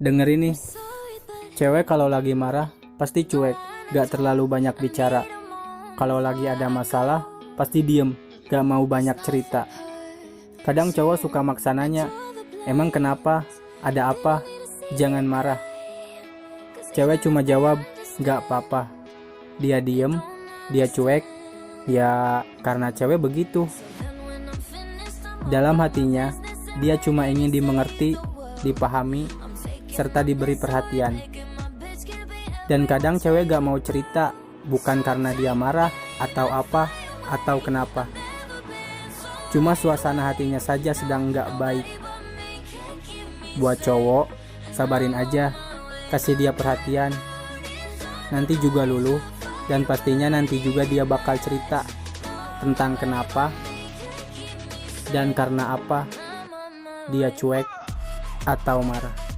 Denger ini, cewek kalau lagi marah pasti cuek, gak terlalu banyak bicara. Kalau lagi ada masalah, pasti diem, gak mau banyak cerita. Kadang cowok suka maksa nanya, emang kenapa? Ada apa? Jangan marah. Cewek cuma jawab, gak apa-apa. Dia diem, dia cuek, ya karena cewek begitu. Dalam hatinya, dia cuma ingin dimengerti, dipahami, serta diberi perhatian. Dan kadang cewek gak mau cerita, bukan karena dia marah, atau apa, atau kenapa. Cuma suasana hatinya saja sedang gak baik. Buat cowok, sabarin aja, kasih dia perhatian. Nanti juga luluh, dan pastinya nanti juga dia bakal cerita tentang kenapa dan karena apa dia cuek atau marah.